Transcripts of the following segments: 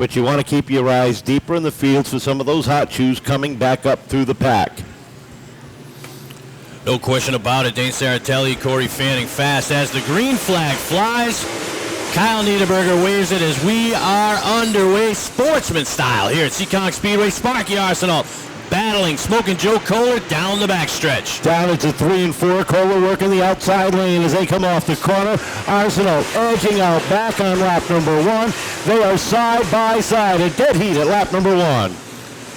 but you want to keep your eyes deeper in the field for some of those hot shoes coming back up through the pack. No question about it. Dane Saratelli, Corey Fanning fast as the green flag flies. Kyle Niederberger waves it as we are underway sportsman style here at Seekonk Speedway. Sparky Arsenault battling Smoking Joe Kohler down the backstretch. Down into 3 and 4. Kohler working the outside lane as they come off the corner. Arsenault edging out back on lap number 1. They are side by side. A dead heat at lap number 1.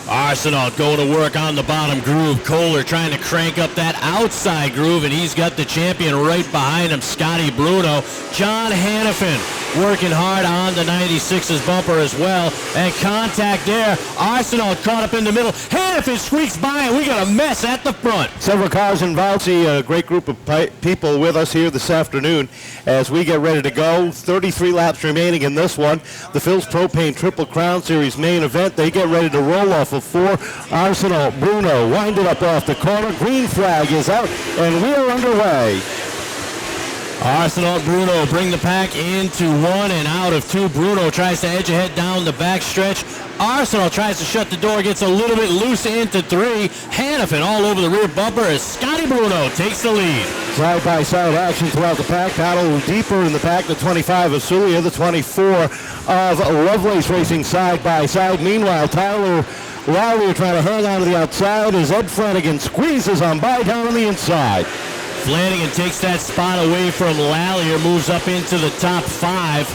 Arsenault going to work on the bottom groove. Kohler trying to crank up that outside groove, and he's got the champion right behind him, Scotty Bruno. John Hannafin working hard on the 96's bumper as well. And contact there. Arsenault caught up in the middle. Hannafin squeaks by, and we got a mess at the front. Several cars involved. See a great group of people with us here this afternoon as we get ready to go. 33 laps remaining in this one. The Phil's Propane Triple Crown Series main event. They get ready to roll off of 4. Arsenault, Bruno winded up off the corner. Green flag is out, and we are underway. Arsenault, Bruno bring the pack into 1 and out of 2. Bruno tries to edge ahead down the backstretch. Arsenault tries to shut the door, gets a little bit loose into 3. Hannafin all over the rear bumper as Scotty Bruno takes the lead. Side-by-side action throughout the pack. Battle deeper in the pack. The 25 of Sulia, the 24 of Lovelace racing side-by-side. Meanwhile, Tyler Lally trying to hang on to the outside as Ed Flanagan squeezes on by down on the inside. Flanagan takes that spot away from Lallier, moves up into the top 5.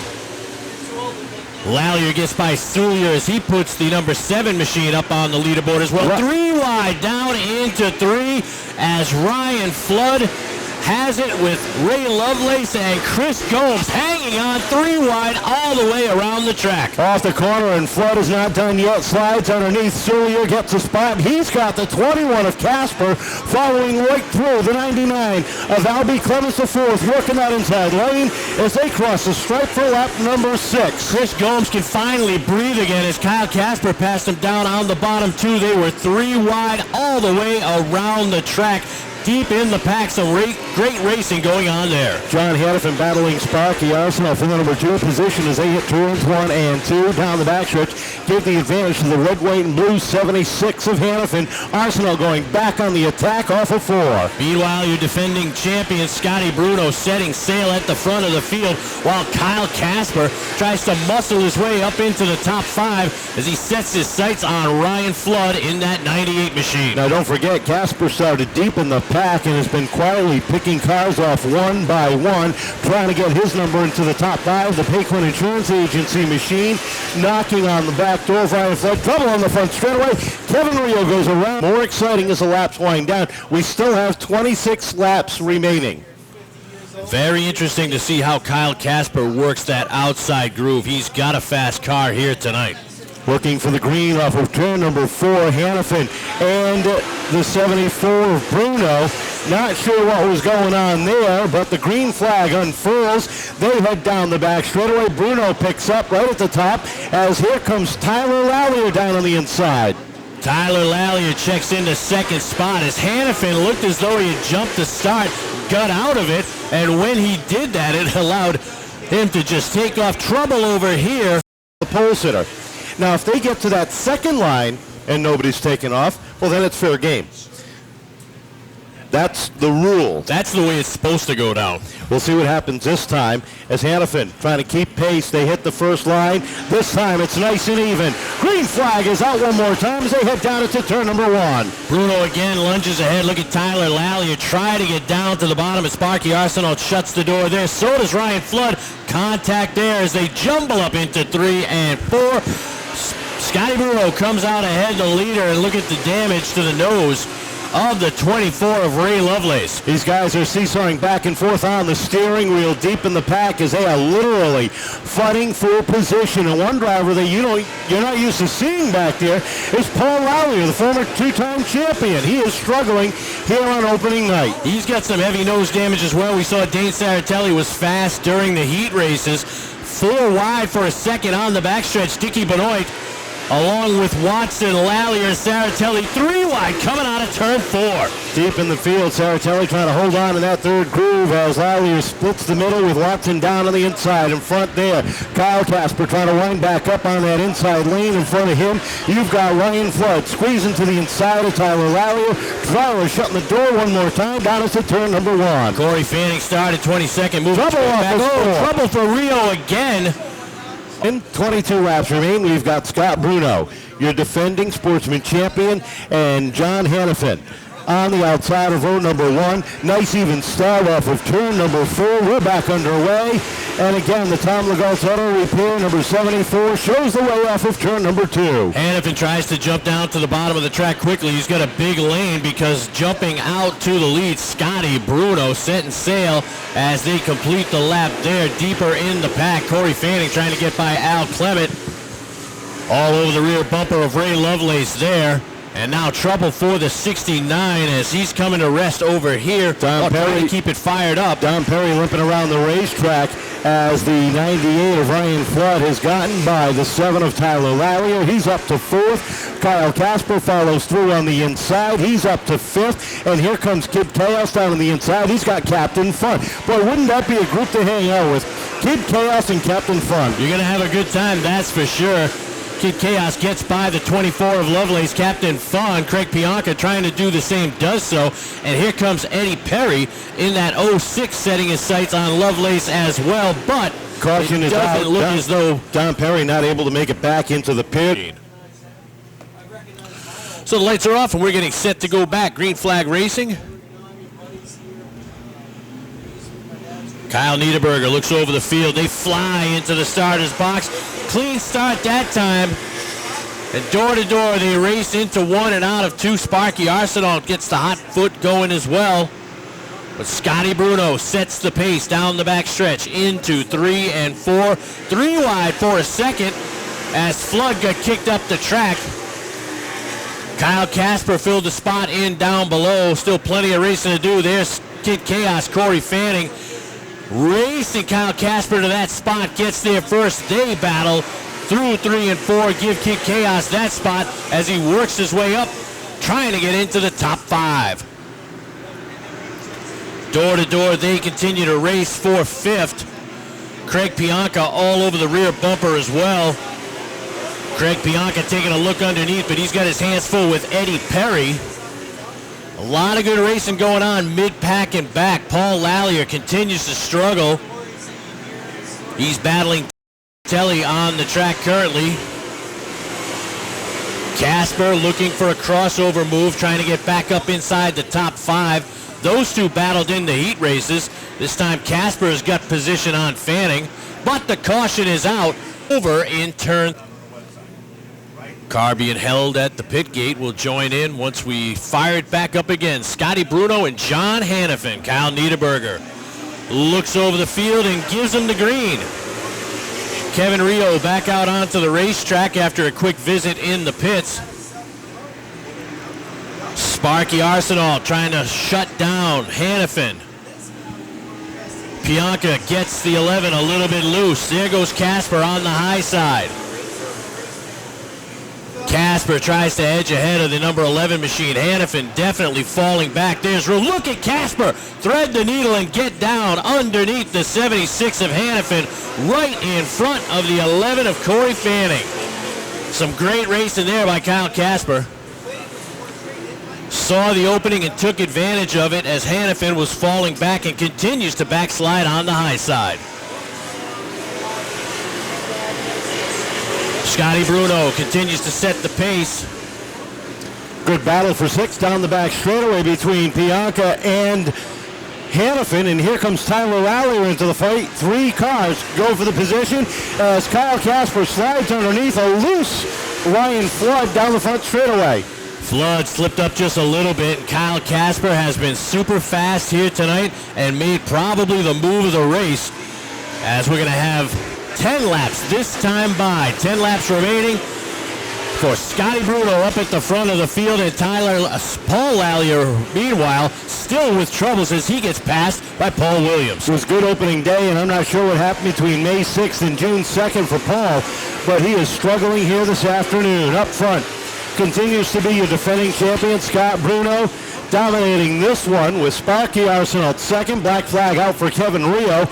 Lallier gets by Sulier as he puts the number 7 machine up on the leaderboard as well. 3 wide down into 3 as Ryan Flood has it with Ray Lovelace and Chris Gomes hanging on 3 wide all the way around the track. Off the corner, and Flood is not done yet. Slides underneath. Sulier gets a spot. He's got the 21 of Casper following right through the 99 of Albie Clemens IV, working that inside lane as they cross the stripe for lap number 6. Chris Gomes can finally breathe again as Kyle Casper passed him down on the bottom 2. They were 3 wide all the way around the track. Deep in the pack, some great racing going on there. John Hannafin battling Sparky Arsenault for the number 2 position as they hit turns 1 and 2 down the backstretch. Give the advantage to the red, white, and blue 76 of Hannafin. Arsenault going back on the attack off of 4. Meanwhile, your defending champion Scotty Bruno setting sail at the front of the field while Kyle Casper tries to muscle his way up into the top 5 as he sets his sights on Ryan Flood in that 98 machine. Now don't forget, Casper started deep in the pack and has been quietly picking cars off one by one, trying to get his number into the top 5. The Paquin Insurance Agency machine knocking on the back door. Ryan Flood, trouble on the front straightaway. Kevin Rio goes around. More exciting as the laps wind down. We still have 26 laps remaining. Very interesting to see how Kyle Casper works that outside groove. He's got a fast car here tonight. Working for the green off of turn number 4, Hannafin, and the 74 of Bruno. Not sure what was going on there, but the green flag unfurls. They head down the back straightaway. Bruno picks up right at the top as here comes Tyler Lallier down on the inside. Tyler Lallier checks into second spot as Hannafin looked as though he had jumped the start, got out of it, and when he did that, it allowed him to just take off. Trouble over here. The pole sitter. Now, if they get to that second line and nobody's taken off, well, then it's fair game. That's the rule. That's the way it's supposed to go down. We'll see what happens this time as Hannafin trying to keep pace. They hit the first line. This time it's nice and even. Green flag is out one more time as they head down into turn number 1. Bruno again lunges ahead. Look at Tyler Lallier try to get down to the bottom as Sparky Arsenault shuts the door there. So does Ryan Flood. Contact there as they jumble up into 3 and 4. Scotty Bruno comes out ahead, the leader, and look at the damage to the nose of the 24 of Ray Lovelace. These guys are seesawing back and forth on the steering wheel deep in the pack as they are literally fighting for position. And one driver that you're not used to seeing back there is Paul Lallier, the former 2-time champion. He is struggling here on opening night. He's got some heavy nose damage as well. We saw Dane Saratelli was fast during the heat races. 4 wide for a second on the backstretch. Dickie Benoit along with Watson, Lallier, Saratelli. 3 wide coming out of turn 4. Deep in the field, Saratelli trying to hold on to that third groove as Lallier splits the middle with Watson down on the inside. In front there, Kyle Casper trying to wind back up on that inside lane. In front of him, you've got Ryan Flood squeezing to the inside of Tyler Lallier. Tyler shutting the door one more time. Down to turn number 1. Corey Fanning started 22nd. Moving back. Trouble for Rio again. In 22 laps remain, we've got Scott Bruno, your defending sportsman champion, and John Hannafin on the outside of row number 1. Nice even start off of turn number 4. We're back underway. And again, the Tom Legault Auto Repair number 74 shows the way off of turn number 2. Hannafin tries to jump down to the bottom of the track quickly. He's got a big lane because jumping out to the lead, Scotty Bruno setting sail as they complete the lap there. Deeper in the pack, Corey Fanning trying to get by Al Clement. All over the rear bumper of Ray Lovelace there. And now trouble for the 69 as he's coming to rest over here. Don Perry trying to keep it fired up. Don Perry limping around the racetrack as the 98 of Ryan Flood has gotten by the 7 of Tyler Lallier. He's up to 4th. Kyle Casper follows through on the inside. He's up to 5th. And here comes Kid Chaos down on the inside. He's got Captain Fun. Boy, wouldn't that be a group to hang out with? Kid Chaos and Captain Fun. You're going to have a good time, that's for sure. Kid Chaos gets by the 24 of Lovelace. Captain Fun, Craig Pianca trying to do the same, does so. And here comes Eddie Perry in that 06 setting his sights on Lovelace as well. But caution is out. Look as though Don Perry not able to make it back into the pit. So the lights are off and we're getting set to go back. Green flag racing. Kyle Niederberger looks over the field. They fly into the starter's box. Clean start that time. And door to door, they race into 1 and out of 2. Sparky Arsenal gets the hot foot going as well. But Scotty Bruno sets the pace down the back stretch into 3 and 4. 3 wide for a second as Flood got kicked up the track. Kyle Casper filled the spot in down below. Still plenty of racing to do. There's Kid Chaos, Corey Fanning. Racing Kyle Casper to that spot, gets there first. They battle through 3 and 4, give Kid Chaos that spot as he works his way up, trying to get into the top 5. Door to door, they continue to race for 5th. Craig Pianca all over the rear bumper as well. Craig Pianca taking a look underneath, but he's got his hands full with Eddie Perry. A lot of good racing going on mid-pack and back. Paul Lallier continues to struggle. He's battling Telly on the track currently. Casper looking for a crossover move, trying to get back up inside the top 5. Those two battled in the heat races. This time Casper has got position on Fanning, but the caution is out over in turn. Car being held at the pit gate will join in once we fire it back up again. Scotty Bruno and John Hannafin. Kyle Niederberger looks over the field and gives him the green. Kevin Rio back out onto the racetrack after a quick visit in the pits. Sparky Arsenal trying to shut down Hannafin. Pianca gets the 11 a little bit loose. There goes Casper on the high side. Casper tries to edge ahead of the number 11 machine. Hannafin definitely falling back. There's room. Look at Casper thread the needle and get down underneath the 76 of Hannafin, right in front of the 11 of Corey Fanning. Some great racing there by Kyle Casper. Saw the opening and took advantage of it as Hannafin was falling back and continues to backslide on the high side. Scotty Bruno continues to set the pace. Good battle for 6 down the back straightaway between Pianca and Hannafin, and here comes Tyler Lallier into the fight. 3 cars go for the position as Kyle Casper slides underneath a loose Ryan Flood down the front straightaway. Flood slipped up just a little bit. Kyle Casper has been super fast here tonight and made probably the move of the race, as we're going to have 10 laps this time by. 10 laps remaining for Scotty Bruno up at the front of the field, and Paul Lallier, meanwhile, still with troubles as he gets passed by Paul Williams. It was a good opening day, and I'm not sure what happened between May 6th and June 2nd for Paul, but he is struggling here this afternoon. Up front continues to be your defending champion, Scott Bruno, dominating this one with Sparky Arsenault second. Black flag out for Kevin Rio.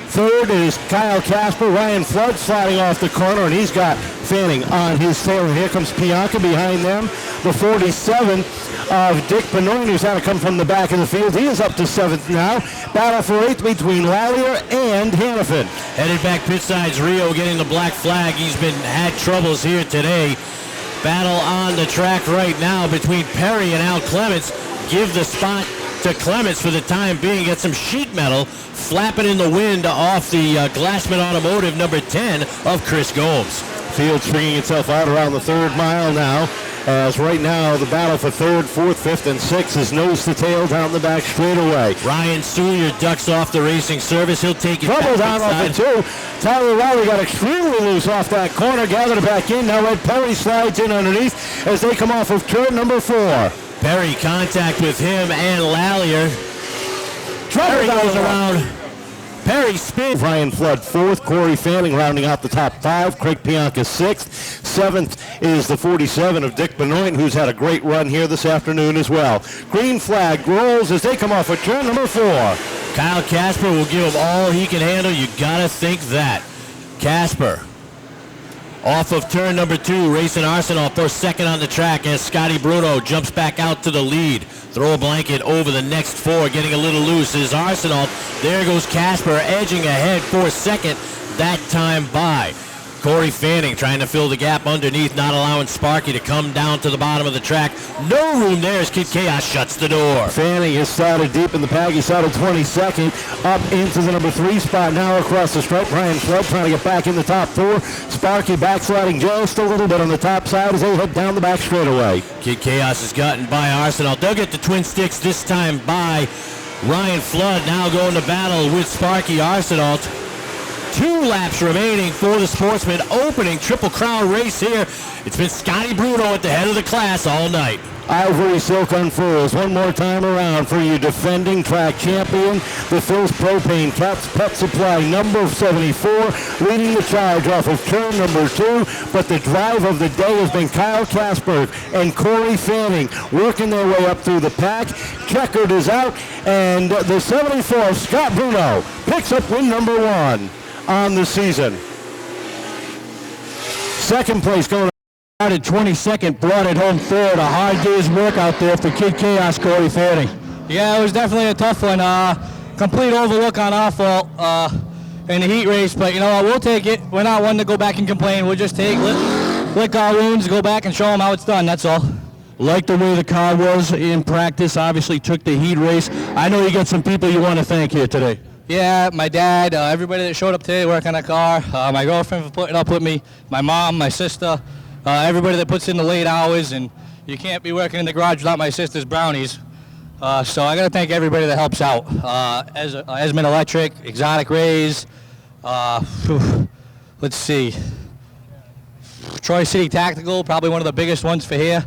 Third is Kyle Casper. Ryan Flood sliding off the corner, and he's got Fanning on his tail. And here comes Pianca behind them. The 47 of Dick Benoit, who's had to come from the back of the field. He is up to 7th now. Battle for 8th between Lallier and Hannafin. Headed back pit sides, Rio getting the black flag. He's had troubles here today. Battle on the track right now between Perry and Al Clements. Give the spot to Clements for the time being. Get some sheet metal flapping in the wind off the Glassman Automotive number 10 of Chris Gomes. Field stringing itself out around the 3rd mile now, as right now the battle for 3rd, 4th, 5th, and 6th is nose to tail down the back straightaway. Ryan Seward ducks off the racing service. He'll take it Trouble down off the 2. Tyler Rowley got extremely loose off that corner, gathered it back in. Now Ed Perry slides in underneath as they come off of turn number 4. Perry contact with him and Lallier. Perry goes around. Perry spins. Ryan Flood 4th, Corey Fanning rounding out the top 5, Craig Pianca 6th. 7th is the 47 of Dick Benoit, who's had a great run here this afternoon as well. Green flag rolls as they come off of turn number 4. Kyle Casper will give him all he can handle. You gotta think that. Casper off of turn number 2, racing Arsenault for 2nd on the track as Scotty Bruno jumps back out to the lead. Throw a blanket over the next 4, getting a little loose is Arsenault. There goes Casper edging ahead for 2nd, that time by. Corey Fanning trying to fill the gap underneath, not allowing Sparky to come down to the bottom of the track. No room there as Kid Chaos shuts the door. Fanning has started deep in the pack. He started 22nd, up into the number 3 spot. Now across the stripe, Ryan Flood trying to get back in the top 4. Sparky backsliding just a little bit on the top side as they head down the back straightaway. Kid Chaos has gotten by Arsenault. They'll get the twin sticks this time by Ryan Flood. Now going to battle with Sparky Arsenault. 2 laps remaining for the Sportsman. Opening Triple Crown race here. It's been Scotty Bruno at the head of the class all night. Ivory Silk unfurls one more time around for your defending track champion, the Phil's Propane Pet Supply number 74, leading the charge off of turn number 2. But the drive of the day has been Kyle Casper and Corey Fanning working their way up through the pack. Checkered is out, and the 74 Scott Bruno picks up win number 1 on the season. 2nd place going Started 22nd, brought it home 3rd. A hard day's work out there for Kid Chaos, Corey Fanning. Yeah, it was definitely a tough one. Complete overlook on our fault in the heat race, but you know what, we'll take it. We're not one to go back and complain. We'll just lick our wounds, go back and show them how it's done, that's all. Like the way the car was in practice, obviously took the heat race. I know you got some people you want to thank here today. Yeah, my dad, everybody that showed up today working on the car, my girlfriend for putting up with me, my mom, my sister, everybody that puts in the late hours, and you can't be working in the garage without my sister's brownies. So I got to thank everybody that helps out. Esmond Electric, Exotic Rays, let's see, Troy City Tactical, probably one of the biggest ones for here.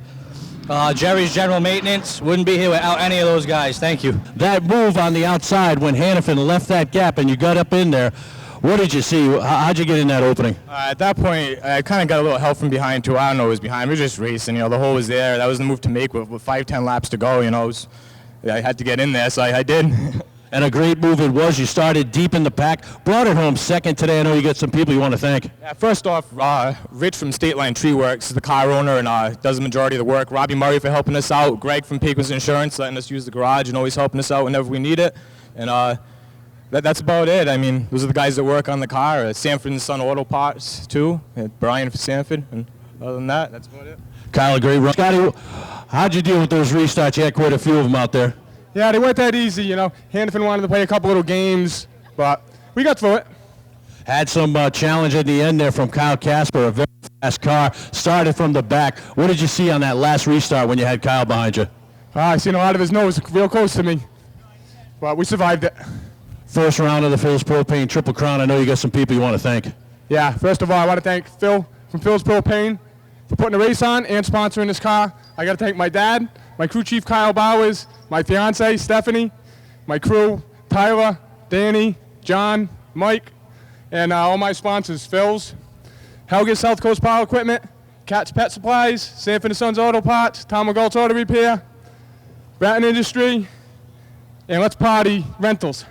Jerry's General Maintenance, wouldn't be here without any of those guys. Thank you. That move on the outside when Hannafin left that gap and you got up in there, what did you see? How'd you get in that opening? At that point, I kind of got a little help from behind, too. I don't know what was behind. We were just racing. You know, the hole was there. That was the move to make with 5-10 laps to go. You know, I had to get in there, so I did. And a great move it was. You started deep in the pack, brought it home 2nd today. I know you got some people you want to thank. Yeah, first off, Rich from State Line Tree Works is the car owner and does the majority of the work. Robbie Murray for helping us out. Greg from Pecos Insurance letting us use the garage and always helping us out whenever we need it. And that's about it. I mean, those are the guys that work on the car. Sanford and Son Auto Parts, too. Brian for Sanford. And other than that, that's about it. Kyle, a great run. Scotty, how'd you deal with those restarts? You had quite a few of them out there. Yeah, they weren't that easy, you know. Hannafin wanted to play a couple little games, but we got through it. Had some challenge at the end there from Kyle Casper, a very fast car. Started from the back. What did you see on that last restart when you had Kyle behind you? I seen a lot of his nose real close to me, but we survived it. First round of the Phil's Propane Triple Crown. I know you got some people you want to thank. Yeah, first of all, I want to thank Phil from Phil's Propane for putting the race on and sponsoring this car. I got to thank my dad, my crew chief Kyle Bowers, my fiance Stephanie, my crew Tyler, Danny, John, Mike, and all my sponsors, Phil's, Helga South Coast Power Equipment, Cat's Pet Supplies, Sanford & Sons Auto Parts, Tom McGault's Auto Repair, Bratton Industry, and Let's Party Rentals.